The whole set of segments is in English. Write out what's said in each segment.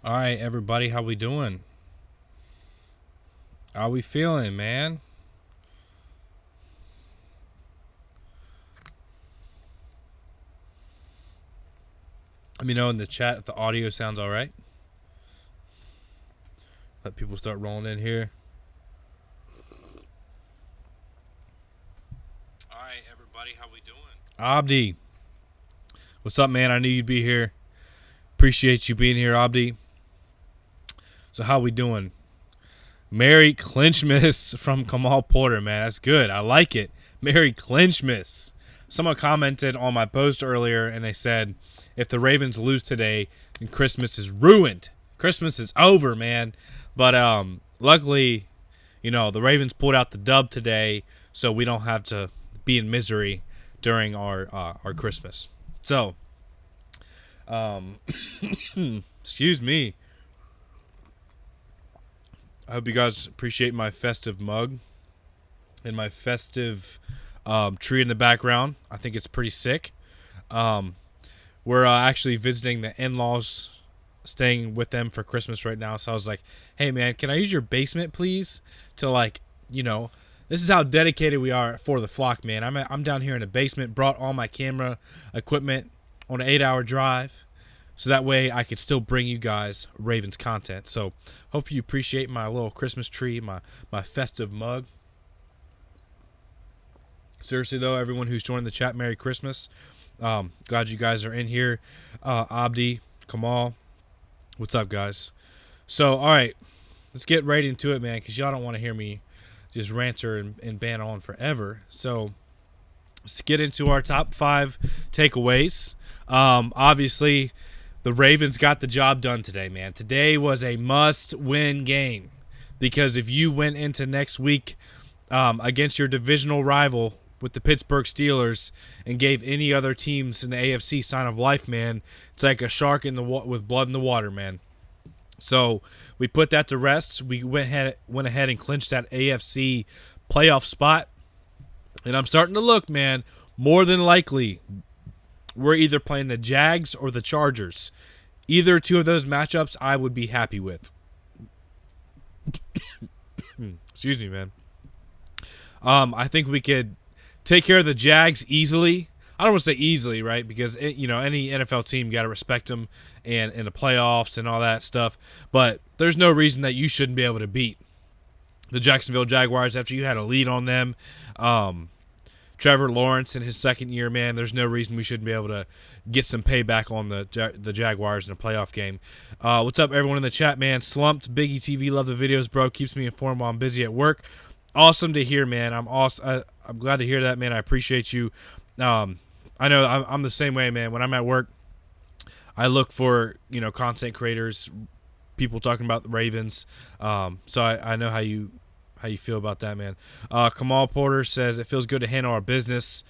All right, everybody, how we doing? How we feeling, man? Let me know in the chat if the audio sounds all right. Let people start rolling in here. All right, everybody, how we doing? Abdi, what's up, man? I knew you'd be here. Appreciate you being here, Abdi. So how we doing? Merry Clinchmas from Kamal Porter, man. That's good. I like it. Merry Clinchmas. Someone commented on my post earlier, and they said, if the Ravens lose today, then Christmas is ruined. Christmas is over, man. But luckily, the Ravens pulled out the dub today, so we don't have to be in misery during our Christmas. So, excuse me. I hope you guys appreciate my festive mug and my festive tree in the background. I think it's pretty sick. We're actually visiting the in-laws, staying with them for Christmas right now. So I was like, hey, man, can I use your basement, please? This is how dedicated we are for the flock, man. I'm down here in the basement, brought all my camera equipment on an 8-hour drive. So that way I could still bring you guys Ravens content. So hope you appreciate my little Christmas tree, my festive mug. Seriously, though, everyone who's joined the chat, Merry Christmas. Glad you guys are in here. Abdi, Kamal, what's up, guys? So, all right, let's get right into it, man, because y'all don't want to hear me just ranter and ban on forever. So let's get into our top 5 takeaways. Obviously, the Ravens got the job done today, man. Today was a must-win game because if you went into next week against your divisional rival with the Pittsburgh Steelers and gave any other teams in the AFC sign of life, man, it's like a shark with blood in the water, man. So we put that to rest. We went ahead and clinched that AFC playoff spot. And I'm starting to look, man, more than likely we're either playing the Jags or the Chargers. Either two of those matchups I would be happy with. Excuse me, man. I think we could take care of the Jags easily. I don't want to say easily, right? Because, any NFL team, you got to respect them and in the playoffs and all that stuff. But there's no reason that you shouldn't be able to beat the Jacksonville Jaguars after you had a lead on them. Trevor Lawrence in his second year, man, there's no reason we shouldn't be able to get some payback on the Jaguars in a playoff game. What's up, everyone in the chat, man? Slumped, Biggie TV, love the videos, bro. Keeps me informed while I'm busy at work. Awesome to hear, man. I'm glad to hear that, man. I appreciate you. I know I'm the same way, man. When I'm at work, I look for content creators, people talking about the Ravens. So I know how you feel about that, man. Kamal Porter says it feels good to handle our business.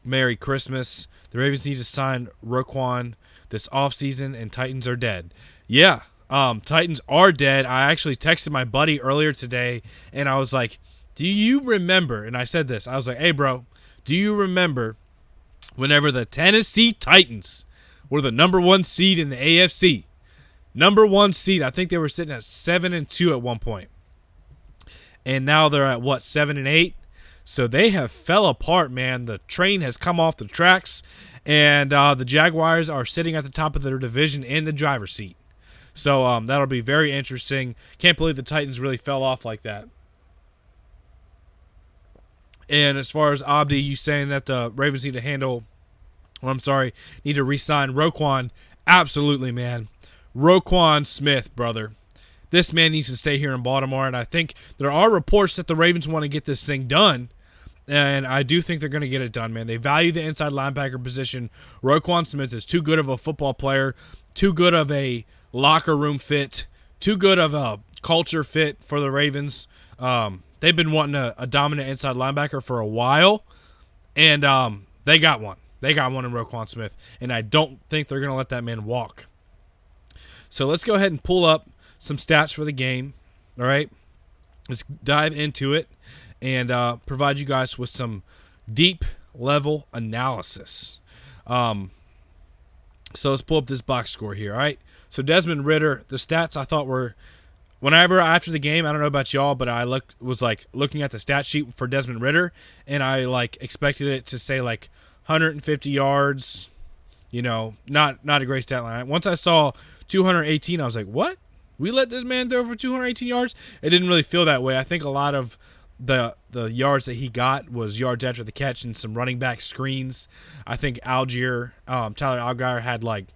Merry Christmas. The Ravens need to sign Roquan this offseason, and Titans are dead. Yeah. Titans are dead. I actually texted my buddy earlier today, and I was like, do you remember? And I said this. I was like, hey, bro, do you remember whenever the Tennessee Titans were the number 1 seed in the AFC? Number 1 seed. I think they were sitting at 7-2 at one point. And now they're at, 7-8? So they have fell apart, man. The train has come off the tracks, and the Jaguars are sitting at the top of their division in the driver's seat. So that'll be very interesting. Can't believe the Titans really fell off like that. And as far as Abdi, you saying that the Ravens need to re-sign Roquan. Absolutely, man. Roquan Smith, brother. This man needs to stay here in Baltimore, and I think there are reports that the Ravens want to get this thing done, and I do think they're going to get it done, man. They value the inside linebacker position. Roquan Smith is too good of a football player, too good of a locker room fit, too good of a culture fit for the Ravens. They've been wanting a dominant inside linebacker for a while, and they got one. They got one in Roquan Smith, and I don't think they're going to let that man walk. So let's go ahead and pull up some stats for the game, all right? Let's dive into it and provide you guys with some deep-level analysis. So let's pull up this box score here, all right? So Desmond Ridder, the stats I thought were, whenever after the game, I don't know about y'all, but I was looking at the stat sheet for Desmond Ridder, and I expected it to say 150 yards, not a great stat line. Once I saw 218, I was like, what? We let this man throw for 218 yards? It didn't really feel that way. I think a lot of the yards that he got was yards after the catch and some running back screens. I think Tyler Algier had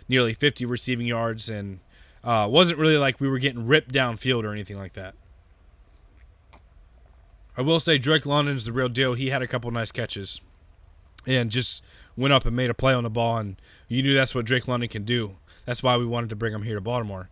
nearly 50 receiving yards, and wasn't really like we were getting ripped downfield or anything like that. I will say Drake London's the real deal. He had a couple nice catches and just went up and made a play on the ball, and you knew that's what Drake London can do. That's why we wanted to bring him here to Baltimore.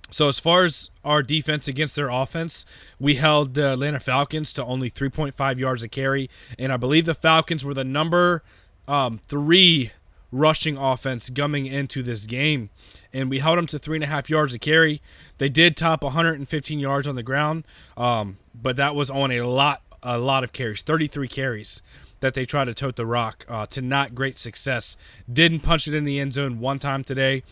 So as far as our defense against their offense, we held the Atlanta Falcons to only 3.5 yards a carry, and I believe the Falcons were the number 3 rushing offense coming into this game, and we held them to 3.5 yards a carry. They did top 115 yards on the ground, but that was on a lot of carries, 33 carries that they tried to tote the rock to not great success. Didn't punch it in the end zone one time today.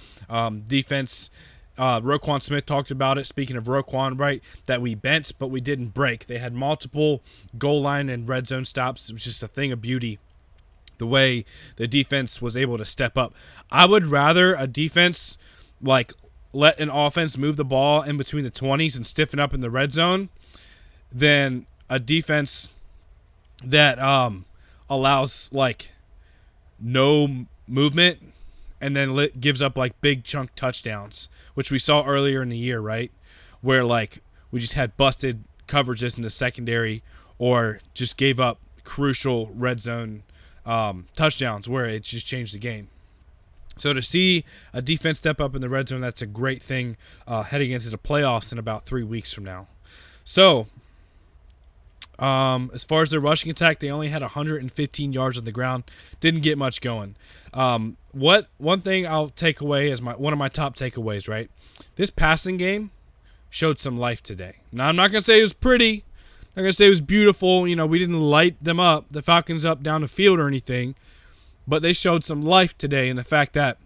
Defense, Roquan Smith talked about it, speaking of Roquan, right, that we bent, but we didn't break. They had multiple goal line and red zone stops. It was just a thing of beauty, the way the defense was able to step up. I would rather a defense let an offense move the ball in between the 20s and stiffen up in the red zone than a defense that allows no movement and then gives up big chunk touchdowns, which we saw earlier in the year, right? Where we just had busted coverages in the secondary or just gave up crucial red zone touchdowns where it just changed the game. So to see a defense step up in the red zone, that's a great thing heading into the playoffs in about 3 weeks from now. So as far as their rushing attack, they only had 115 yards on the ground. Didn't get much going. One thing I'll take away as one of my top takeaways, right? This passing game showed some life today. Now, I'm not going to say it was pretty. I'm not going to say it was beautiful. We didn't light them up, the Falcons up down the field or anything. But they showed some life today in the fact that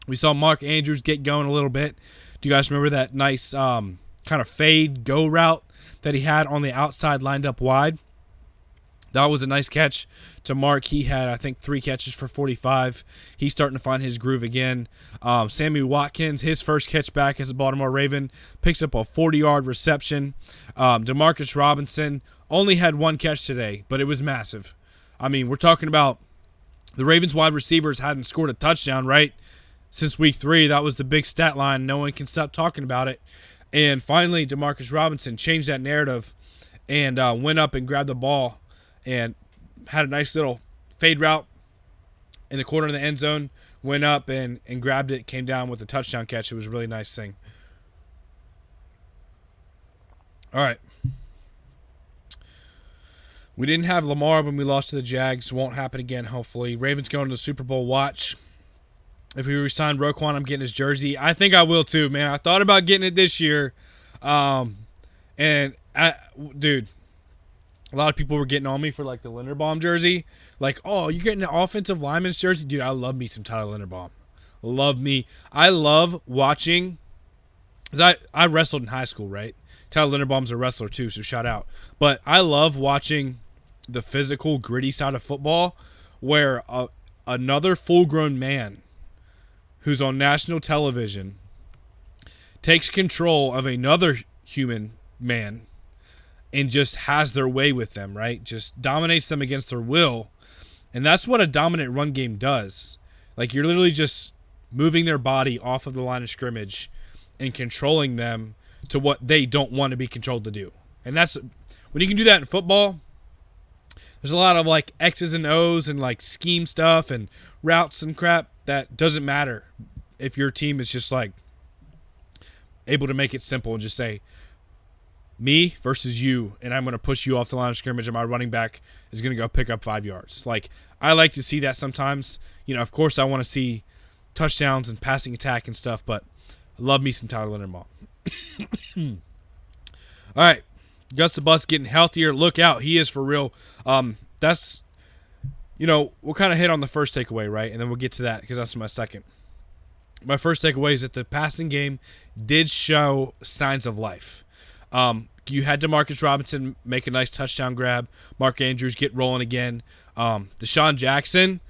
we saw Mark Andrews get going a little bit. Do you guys remember that nice kind of fade go route that he had on the outside lined up wide? That was a nice catch to Mark. He had, I think, 3 catches for 45. He's starting to find his groove again. Sammy Watkins, his first catch back as a Baltimore Raven, picks up a 40-yard reception. Demarcus Robinson only had 1 catch today, but it was massive. I mean, we're talking about the Ravens wide receivers hadn't scored a touchdown, right, since week 3. That was the big stat line. No one can stop talking about it. And finally, Demarcus Robinson changed that narrative and went up and grabbed the ball and had a nice little fade route in the corner of the end zone, went up and grabbed it, came down with a touchdown catch. It was a really nice thing. All right. We didn't have Lamar when we lost to the Jags. Won't happen again, hopefully. Ravens going to the Super Bowl. Watch. If we resign Roquan, I'm getting his jersey. I think I will too, man. I thought about getting it this year. Dude, a lot of people were getting on me for the Linderbaum jersey. Oh, you're getting an offensive lineman's jersey? Dude, I love me some Tyler Linderbaum. I love watching, because I wrestled in high school, right? Tyler Linderbaum's a wrestler too, so shout out. But I love watching the physical, gritty side of football where another full-grown man who's on national television takes control of another human man and just has their way with them, right? Just dominates them against their will. And that's what a dominant run game does. You're literally just moving their body off of the line of scrimmage and controlling them to what they don't want to be controlled to do. And that's when you can do that in football. There's a lot of X's and O's and scheme stuff and routes and crap that doesn't matter if your team is just able to make it simple and just say me versus you, and I'm going to push you off the line of scrimmage, and my running back is going to go pick up 5 yards. I like to see that sometimes. Of course I want to see touchdowns and passing attack and stuff, but I love me some Tyler Linderbaum. All right. Gus the Bus getting healthier. Look out. He is for real. We'll kind of hit on the first takeaway, right? And then we'll get to that because that's my second. my first takeaway is that the passing game did show signs of life. You had DeMarcus Robinson make a nice touchdown grab. Mark Andrews get rolling again. Deshaun Jackson,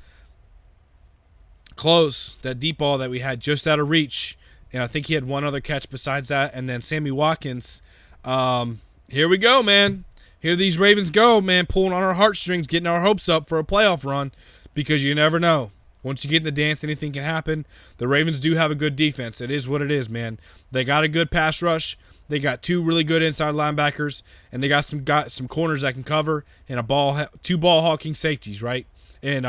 close. That deep ball that we had just out of reach. And I think he had one other catch besides that. And then Sammy Watkins. Here we go, man. Here these Ravens go, man, pulling on our heartstrings, getting our hopes up for a playoff run, because you never know. Once you get in the dance, anything can happen. The Ravens do have a good defense. It is what it is, man. They got a good pass rush. They got two really good inside linebackers, and they got some corners that can cover, and two ball hawking safeties, right? And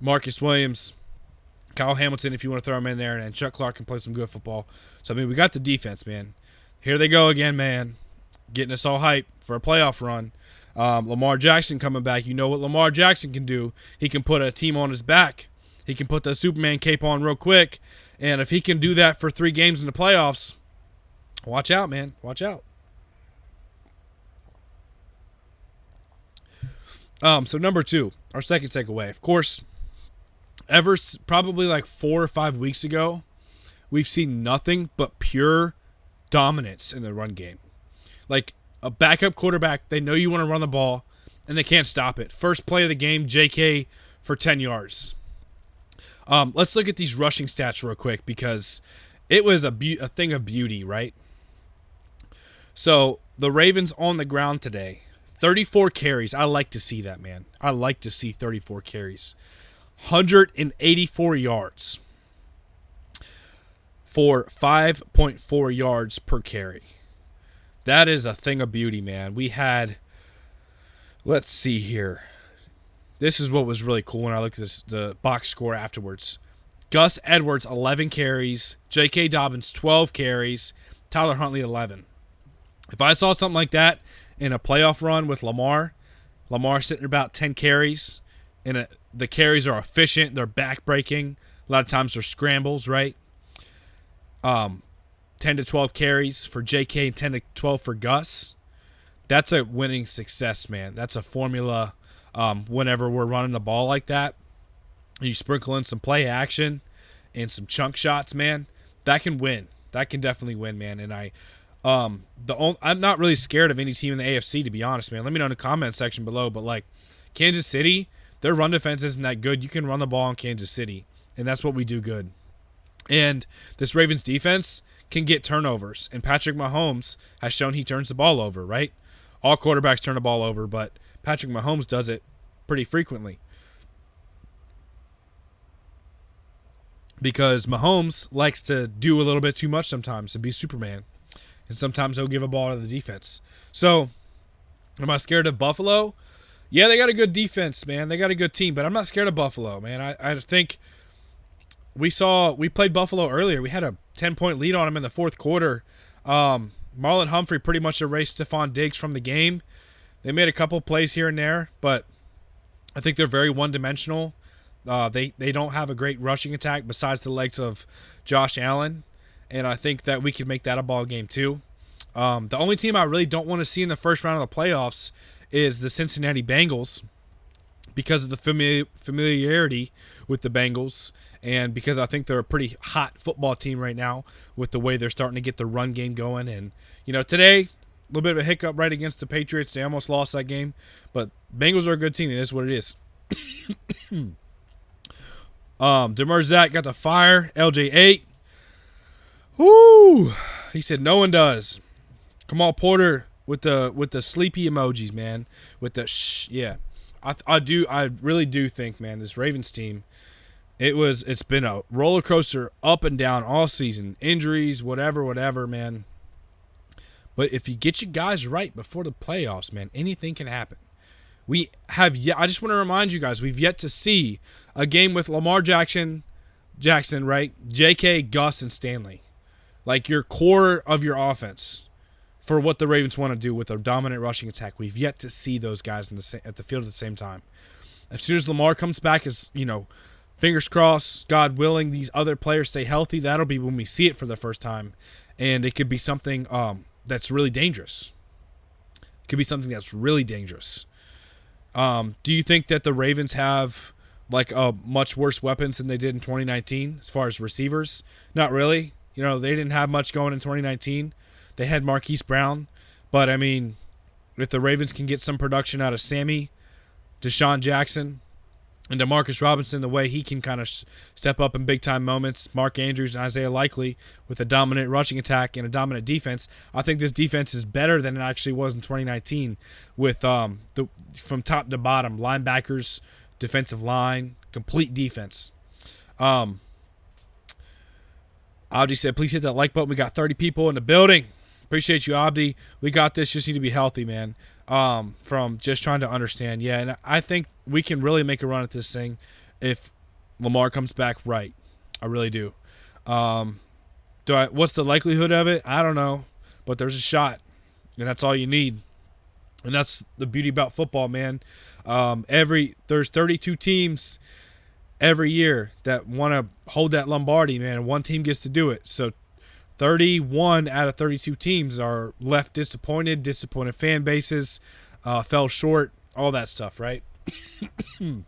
Marcus Williams, Kyle Hamilton, if you want to throw him in there, and Chuck Clark can play some good football. So, I mean, we got the defense, man. Here they go again, man, getting us all hyped for a playoff run. Lamar Jackson coming back. You know what Lamar Jackson can do. He can put a team on his back. He can put the Superman cape on real quick. And if he can do that for 3 games in the playoffs, watch out, man. Watch out. So number 2, our second takeaway. Of course, probably like 4 or 5 weeks ago, we've seen nothing but pure dominance in the run game. Like, a backup quarterback, they know you want to run the ball, and they can't stop it. First play of the game, JK for 10 yards. Let's look at these rushing stats real quick, because it was a thing of beauty, right? So, the Ravens on the ground today, 34 carries. I like to see that, man. I like to see 34 carries. 184 yards for 5.4 yards per carry. That is a thing of beauty, man. We had, let's see here. This is what was really cool when I looked at the box score afterwards. Gus Edwards, 11 carries. J.K. Dobbins, 12 carries. Tyler Huntley, 11. If I saw something like that in a playoff run with Lamar sitting at about 10 carries, and the carries are efficient, they're back-breaking. A lot of times they're scrambles, right? 10 to 12 carries for JK and 10 to 12 for Gus. That's a winning success, man. That's a formula whenever we're running the ball like that. And you sprinkle in some play action and some chunk shots, man. That can win. That can definitely win, man. And I'm not really scared of any team in the AFC, to be honest, man. Let me know in the comment section below. But, like, Kansas City, their run defense isn't that good. You can run the ball in Kansas City, and that's what we do good. And this Ravens defense can get turnovers, and Patrick Mahomes has shown he turns the ball over, right? All quarterbacks turn the ball over, but Patrick Mahomes does it pretty frequently. Because Mahomes likes to do a little bit too much sometimes and be Superman. And sometimes he'll give a ball to the defense. So, am I scared of Buffalo? Yeah, they got a good defense, man. They got a good team, but I'm not scared of Buffalo, man. I think we played Buffalo earlier. We had a 10-point lead on them in the fourth quarter. Marlon Humphrey pretty much erased Stephon Diggs from the game. They made a couple plays here and there, but I think they're very one-dimensional. They don't have a great rushing attack besides the legs of Josh Allen, and I think that we could make that a ball game too. The only team I really don't want to see in the first round of the playoffs is the Cincinnati Bengals, because of the familiarity with the Bengals, and because I think they're a pretty hot football team right now with the way they're starting to get the run game going. And, you know, today, a little bit of a hiccup right against the Patriots. They almost lost that game, but Bengals are a good team. It is what it is. Demerzak got the fire. LJ8. Woo! He said no one does. Kamal Porter with the sleepy emojis, man. With the shh, yeah. I really do think, man, this Ravens team, it's been a roller coaster up and down all season. Injuries, whatever, man. But if you get your guys right before the playoffs, man, anything can happen. I just want to remind you guys, we've yet to see a game with Lamar Jackson, right? JK, Gus, and Stanley. Like your core of your offense for what the Ravens want to do with a dominant rushing attack. We've yet to see those guys at the field at the same time. As soon as Lamar comes back, as you know, fingers crossed, God willing, these other players stay healthy, that'll be when we see it for the first time. And it could be something that's really dangerous. It could be something that's really dangerous. Do you think that the Ravens have like much worse weapons than they did in 2019 as far as receivers. Not really. You know, they didn't have much going in 2019. They had Marquise Brown. But, I mean, if the Ravens can get some production out of Sammy, Deshaun Jackson, and DeMarcus Robinson, the way he can kind of step up in big-time moments, Mark Andrews and Isaiah Likely with a dominant rushing attack and a dominant defense, I think this defense is better than it actually was in 2019 with from top to bottom, linebackers, defensive line, complete defense. Abdi said, please hit that like button. We got 30 people in the building. Appreciate you, Abdi. We got this. Just need to be healthy, man. From just trying to understand. Yeah, and I think we can really make a run at this thing if Lamar comes back right. I really do. What's the likelihood of it? I don't know. But there's a shot, and that's all you need. And that's the beauty about football, man. There's 32 teams every year that want to hold that Lombardi, man. And one team gets to do it. So 31 out of 32 teams are left disappointed fan bases, fell short, all that stuff, right? All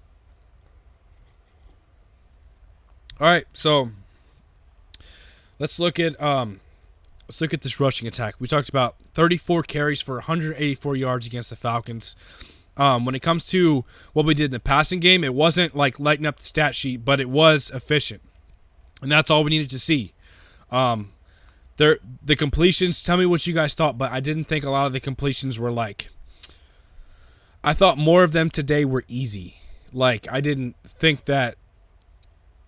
right, so let's look at this rushing attack. We talked about 34 carries for 184 yards against the Falcons. When it comes to what we did in the passing game, it wasn't like lighting up the stat sheet, but it was efficient, and that's all we needed to see. The completions, tell me what you guys thought, but I didn't think a lot of the completions were like, I thought more of them today were easy. Like, I didn't think that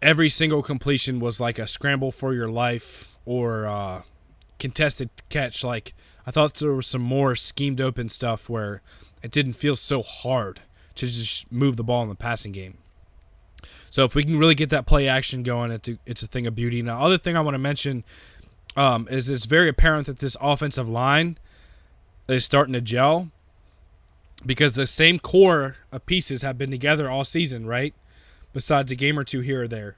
every single completion was like a scramble for your life or contested catch. Like, I thought there was some more schemed open stuff where it didn't feel so hard to just move the ball in the passing game. So if we can really get that play action going, it's a thing of beauty. Now, other thing I want to mention is it's very apparent that this offensive line is starting to gel because the same core of pieces have been together all season, right? Besides a game or two here or there.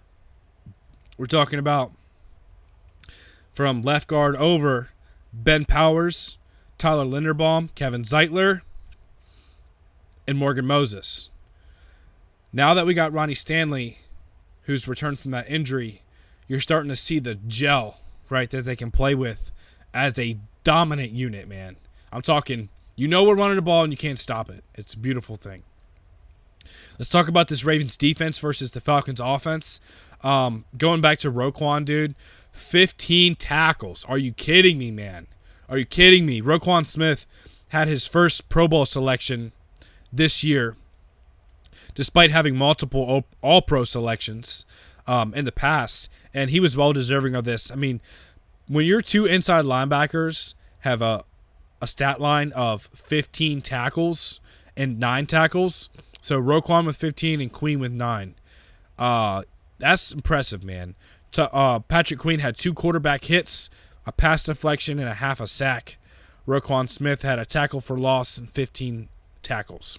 We're talking about from left guard over Ben Powers, Tyler Linderbaum, Kevin Zeitler, and Morgan Moses. Now that we got Ronnie Stanley, who's returned from that injury, you're starting to see the gel, right, that they can play with as a dominant unit, man. I'm talking, we're running the ball and you can't stop it. It's a beautiful thing. Let's talk about this Ravens defense versus the Falcons offense. Going back to Roquan, dude, 15 tackles. Are you kidding me, man? Are you kidding me? Roquan Smith had his first Pro Bowl selection this year, despite having multiple All-Pro selections in the past, and he was well-deserving of this. I mean, when your two inside linebackers have a stat line of 15 tackles and 9 tackles, so Roquan with 15 and Queen with 9, that's impressive, man. Patrick Queen had 2 quarterback hits, a pass deflection, and a half a sack. Roquan Smith had a tackle for loss and 15 tackles.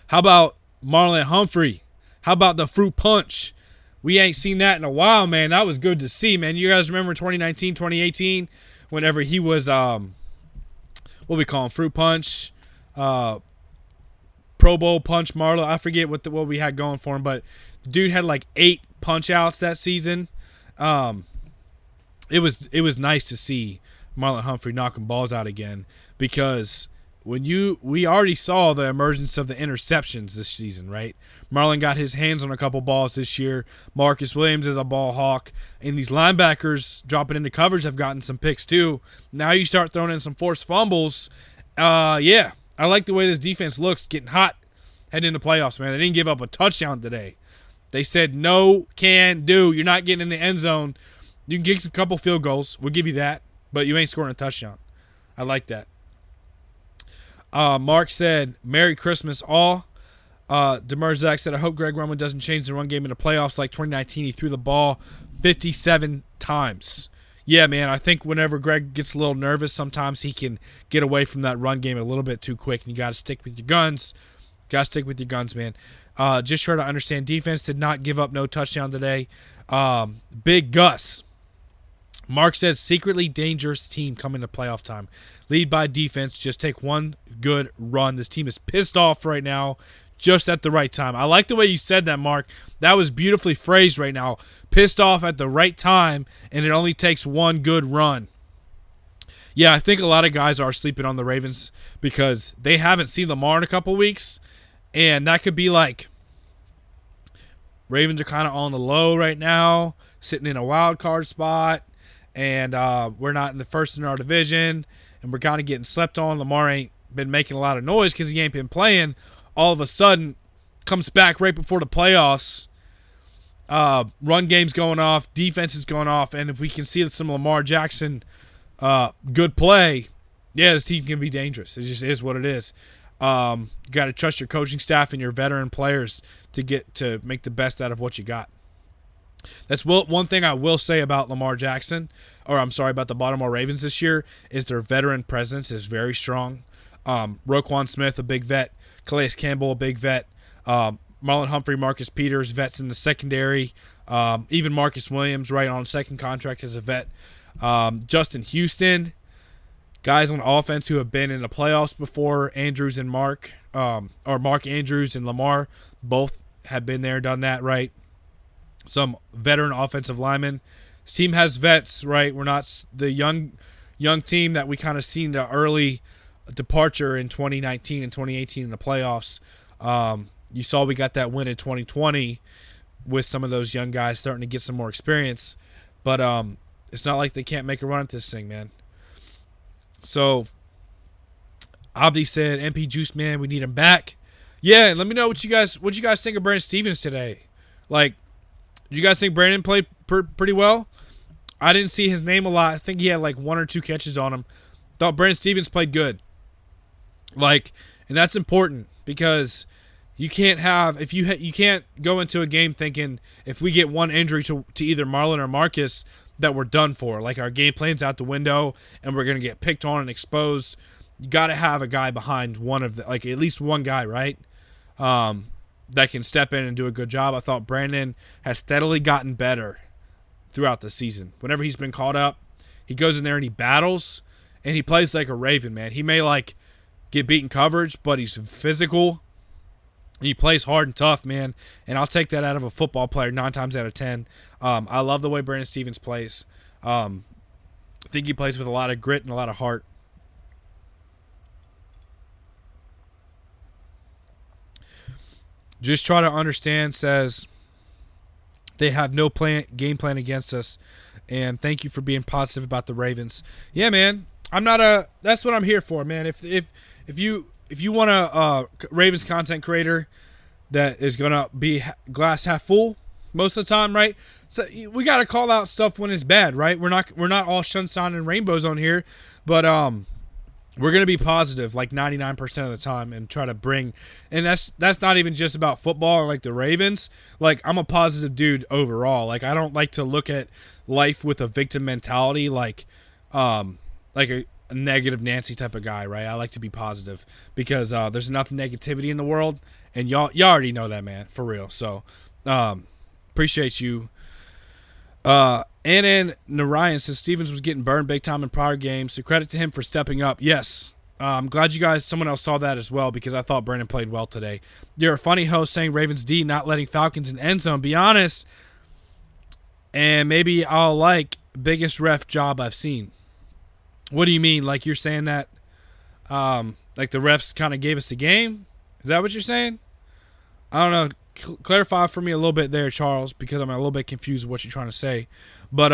How about Marlon Humphrey? How about the fruit punch? We ain't seen that in a while, man. That was good to see, man. You guys remember 2019, 2018, whenever he was, what we call him, fruit punch, Pro Bowl punch Marlon. I forget what we had going for him, but the dude had like 8 punch outs that season. It was nice to see Marlon Humphrey knocking balls out again, because we already saw the emergence of the interceptions this season, right? Marlon got his hands on a couple balls this year. Marcus Williams is a ball hawk, and these linebackers dropping into coverage have gotten some picks too. Now you start throwing in some forced fumbles. Yeah, I like the way this defense looks, getting hot heading into playoffs, man. They didn't give up a touchdown today. They said no can do. You're not getting in the end zone. You can get a couple field goals. We'll give you that, but you ain't scoring a touchdown. I like that. Mark said, Merry Christmas all. Demerzak said, I hope Greg Roman doesn't change the run game in the playoffs like 2019. He threw the ball 57 times. Yeah, man, I think whenever Greg gets a little nervous, sometimes he can get away from that run game a little bit too quick, and you got to stick with your guns. Got to stick with your guns, man. Just try to understand, defense did not give up no touchdown today. Big Gus. Mark says, secretly dangerous team coming to playoff time. Lead by defense. Just take one good run. This team is pissed off right now. just at the right time. I like the way you said that, Mark. That was beautifully phrased right now. Pissed off at the right time, and it only takes one good run. Yeah, I think a lot of guys are sleeping on the Ravens because they haven't seen Lamar in a couple weeks, and that could be like Ravens are kind of on the low right now, sitting in a wild card spot, and we're not in the first in our division, and we're kind of getting slept on. Lamar ain't been making a lot of noise because he ain't been playing. All of a sudden, comes back right before the playoffs. Run game's going off, defense is going off, and if we can see some Lamar Jackson good play, yeah, this team can be dangerous. It just is what it is. You got to trust your coaching staff and your veteran players to make the best out of what you got. That's one thing I will say about Lamar Jackson, or I'm sorry, about the Baltimore Ravens this year, is their veteran presence is very strong. Roquan Smith, a big vet. Calais Campbell, a big vet. Marlon Humphrey, Marcus Peters, vets in the secondary. Even Marcus Williams, right, on second contract as a vet. Justin Houston, guys on offense who have been in the playoffs before. Andrews and Mark Andrews and Lamar both have been there, done that, right? Some veteran offensive linemen. This team has vets, right? We're not the young team that we kind of seen the early departure in 2019 and 2018 in the playoffs. You saw we got that win in 2020 with some of those young guys starting to get some more experience. But it's not like they can't make a run at this thing, man. So Abdi said, MP Juice, man, we need him back. Yeah, let me know what you guys think of Brandon Stevens today. Like, did you guys think Brandon played pretty well? I didn't see his name a lot. I think he had like 1 or 2 catches on him. Thought Brandon Stevens played good. Like, and that's important because you can't have you can't go into a game thinking if we get one injury to either Marlon or Marcus that we're done for. Like, our game plan's out the window and we're gonna get picked on and exposed. You got to have a guy behind one of the, like, at least one guy, right? That can step in and do a good job. I thought Brandon has steadily gotten better throughout the season. Whenever he's been called up, he goes in there and he battles and he plays like a Raven, man. He may like get beaten coverage, but he's physical. He plays hard and tough, man. And I'll take that out of a football player 9 times out of 10. I love the way Brandon Stevens plays. I think he plays with a lot of grit and a lot of heart. Just try to understand says they have no game plan against us. And thank you for being positive about the Ravens. Yeah, man. That's what I'm here for, man. If you want a Ravens content creator that is gonna be glass half full most of the time, right? So we gotta call out stuff when it's bad, right? We're not all sunshine and rainbows on here, but we're gonna be positive like 99% of the time and try to bring. And that's not even just about football or like the Ravens. Like, I'm a positive dude overall. Like, I don't like to look at life with a victim mentality, like a negative Nancy type of guy, right? I like to be positive because there's enough negativity in the world, and y'all already know that, man, for real. So appreciate you. And Narayan says Stevens was getting burned big time in prior games, so credit to him for stepping up. Yes, I'm glad someone else saw that as well because I thought Brandon played well today. You're a funny host saying Ravens D not letting Falcons in end zone. Be honest, and maybe I'll like biggest ref job I've seen. What do you mean? Like, you're saying that like the refs kind of gave us the game? Is that what you're saying? I don't know. Clarify for me a little bit there, Charles, because I'm a little bit confused with what you're trying to say. But,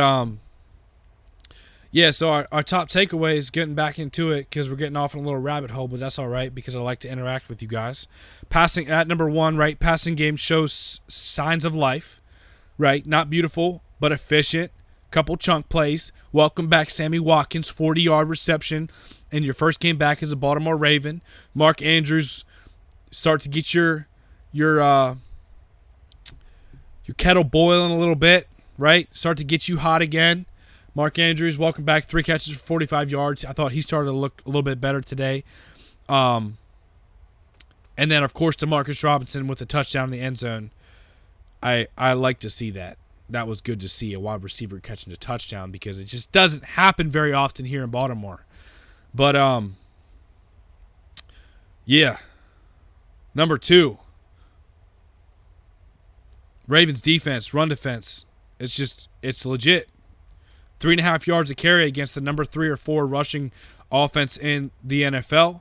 yeah, so our top takeaway is getting back into it because we're getting off in a little rabbit hole, but that's all right because I like to interact with you guys. Passing at number 1, right? Passing game shows signs of life, right? Not beautiful, but efficient. Couple chunk plays. Welcome back, Sammy Watkins, 40-yard reception in your first game back as a Baltimore Raven. Mark Andrews start to get your kettle boiling a little bit, right? Start to get you hot again. Mark Andrews, welcome back, 3 catches for 45 yards. I thought he started to look a little bit better today. And then, of course, Demarcus Robinson with a touchdown in the end zone. I like to see that. That was good to see, a wide receiver catching a touchdown because it just doesn't happen very often here in Baltimore. But, yeah. Number 2, Ravens defense, run defense, it's legit. 3.5 yards a carry against the number 3 or 4 rushing offense in the NFL.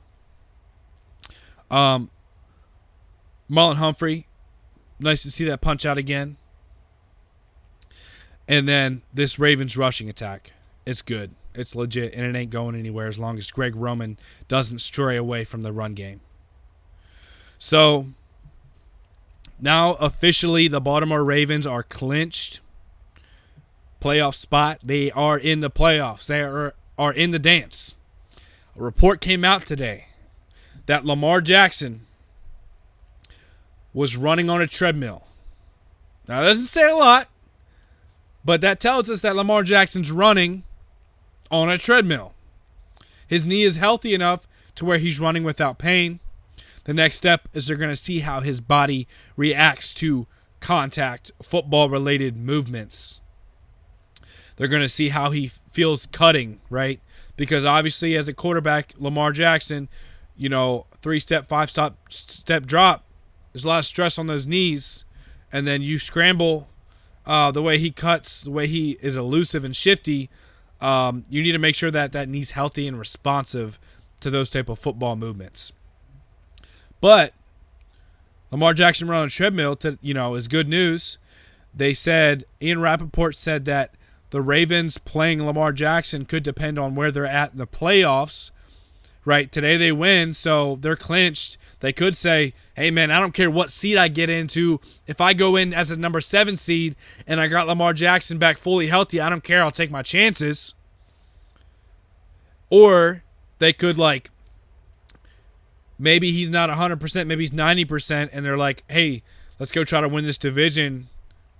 Marlon Humphrey, nice to see that punch out again. And then this Ravens rushing attack, it's good. It's legit, and it ain't going anywhere as long as Greg Roman doesn't stray away from the run game. So, now officially the Baltimore Ravens are clinched. Playoff spot. They are in the playoffs. They are in the dance. A report came out today that Lamar Jackson was running on a treadmill. Now, that doesn't say a lot, but that tells us that Lamar Jackson's running on a treadmill. His knee is healthy enough to where he's running without pain. The next step is they're going to see how his body reacts to contact, football-related movements. They're going to see how he feels cutting, right? Because obviously as a quarterback, Lamar Jackson, 3-step, 5-step drop, there's a lot of stress on those knees. And then you scramble the way he cuts, the way he is elusive and shifty. You need to make sure that that knee's healthy and responsive to those type of football movements. But Lamar Jackson running on a treadmill is good news. They said, Ian Rappaport said that the Ravens playing Lamar Jackson could depend on where they're at in the playoffs. Right? Today they win, so they're clinched. They could say, hey, man, I don't care what seed I get into. If I go in as a number 7 seed and I got Lamar Jackson back fully healthy, I don't care. I'll take my chances. Or they could, maybe he's not 100%, maybe he's 90%, and they're like, hey, let's go try to win this division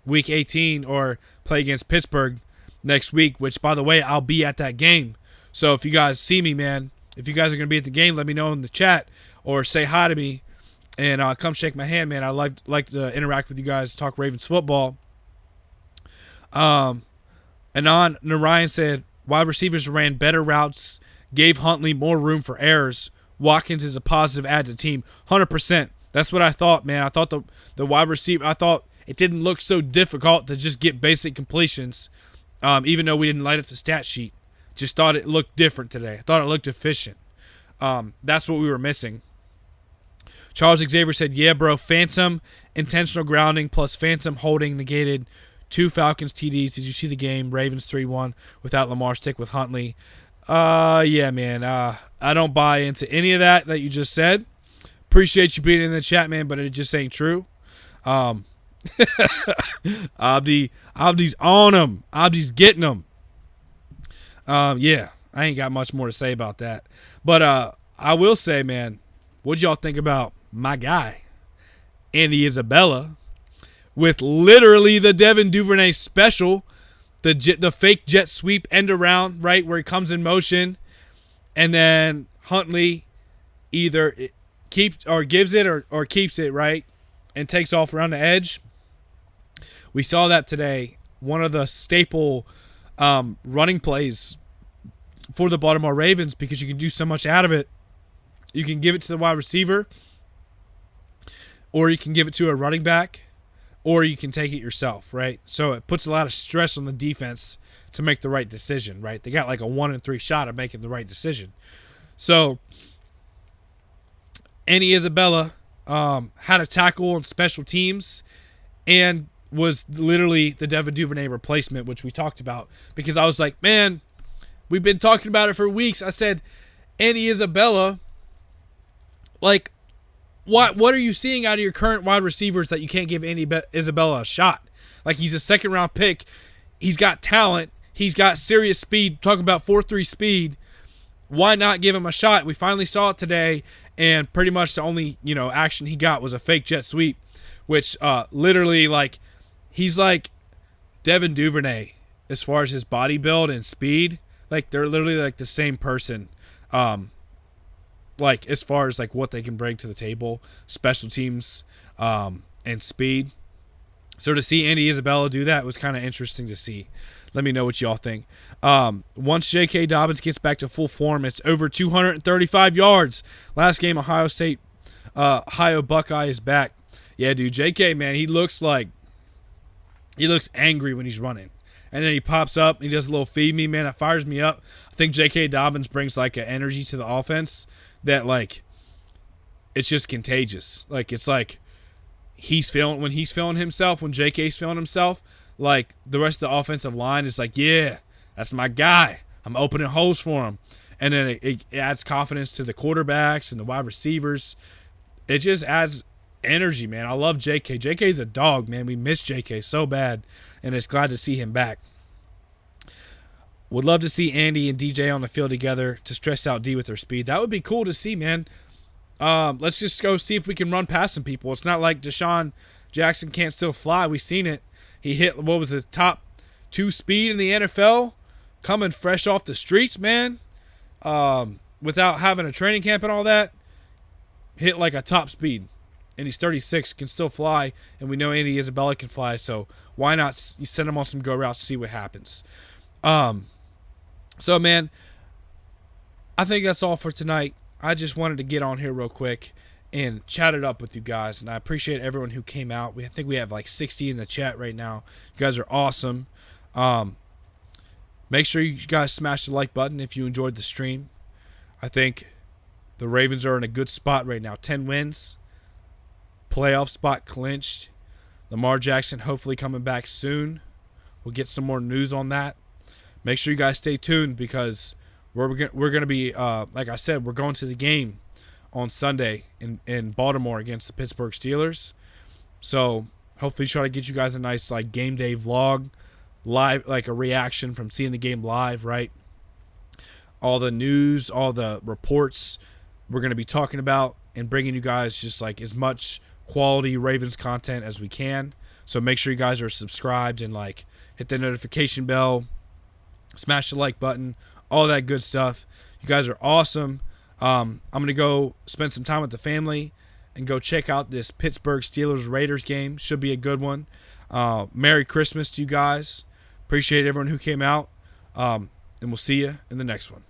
week 18 or play against Pittsburgh next week, which, by the way, I'll be at that game. So if you guys see me, man, if you guys are going to be at the game, let me know in the chat or say hi to me and come shake my hand, man. I'd like to interact with you guys, talk Ravens football. Anon Narayan said, wide receivers ran better routes, gave Huntley more room for errors. Watkins is a positive add to the team. 100%. That's what I thought, man. I thought the wide receiver, I thought it didn't look so difficult to just get basic completions, even though we didn't light up the stat sheet. Just thought it looked different today. I thought it looked efficient. That's what we were missing. Charles Xavier said, yeah, bro, phantom intentional grounding plus phantom holding negated 2 Falcons TDs. Did you see the game? Ravens 3-1 without Lamar, stick with Huntley. Yeah, man. I don't buy into any of that you just said. Appreciate you being in the chat, man, but it just ain't true. Abdi's on him. Abdi's getting him. Yeah, I ain't got much more to say about that. But I will say, man, what'd y'all think about my guy, Andy Isabella, with literally the Devin Duvernay special, the fake jet sweep end around, right, where he comes in motion, and then Huntley either keeps or gives it or keeps it, right, and takes off around the edge. We saw that today. One of the staple running plays for the Baltimore Ravens because you can do so much out of it. You can give it to the wide receiver, or you can give it to a running back, or you can take it yourself, right? So it puts a lot of stress on the defense to make the right decision, right? They got like a 1 in 3 shot at making the right decision. So Andy Isabella had a tackle on special teams and was literally the Devin Duvernay replacement, which we talked about, because I was like, man, we've been talking about it for weeks. I said, Andy Isabella, like, what are you seeing out of your current wide receivers that you can't give Andy Isabella a shot? Like, he's a second-round pick. He's got talent. He's got serious speed. Talking about 4.3 speed. Why not give him a shot? We finally saw it today, and pretty much the only, action he got was a fake jet sweep, which literally, like, he's like Devin Duvernay as far as his body build and speed. Like, they're literally like the same person. Like, as far as like what they can bring to the table, special teams, and speed. So to see Andy Isabella do that was kind of interesting to see. Let me know what y'all think. Once J.K. Dobbins gets back to full form, it's over 235 yards. Last game, Ohio Buckeye is back. Yeah, dude, J.K., man, he looks like He looks angry when he's running. And then he pops up and he does a little feed me, man. That fires me up. I think J.K. Dobbins brings like an energy to the offense that like it's just contagious. Like it's like when he's feeling himself, when J.K.'s feeling himself, like the rest of the offensive line is like, yeah, that's my guy. I'm opening holes for him. And then it adds confidence to the quarterbacks and the wide receivers. It just adds energy, man. I love J.K. J.K.'s a dog, man. We miss J.K. so bad, and it's glad to see him back. Would love to see Andy and DJ on the field together to stress out D with their speed. That would be cool to see, man. Let's just go see if we can run past some people. It's not like Deshaun Jackson can't still fly. We've seen it. He hit, what was the top 2 speed in the NFL, coming fresh off the streets, man. Without having a training camp and all that, hit like a top speed. And he's 36, can still fly, and we know Andy Isabella can fly, so why not send him on some go routes to see what happens. So, man, I think that's all for tonight. I just wanted to get on here real quick and chat it up with you guys, and I appreciate everyone who came out. I think we have like 60 in the chat right now. You guys are awesome. Make sure you guys smash the like button if you enjoyed the stream. I think the Ravens are in a good spot right now. 10 wins. Playoff spot clinched. Lamar Jackson hopefully coming back soon. We'll get some more news on that. Make sure you guys stay tuned because we're going to be, like I said, we're going to the game on Sunday in Baltimore against the Pittsburgh Steelers. So hopefully try to get you guys a nice like game day vlog, live, like a reaction from seeing the game live, right? All the news, all the reports we're going to be talking about and bringing you guys just like as much quality Ravens content as we can. So make sure you guys are subscribed and like hit the notification bell, smash the like button, all that good stuff. You guys are awesome. I'm going to go spend some time with the family and go check out this Pittsburgh Steelers-Raiders game. Should be a good one. Merry Christmas to you guys. Appreciate everyone who came out. And we'll see you in the next one.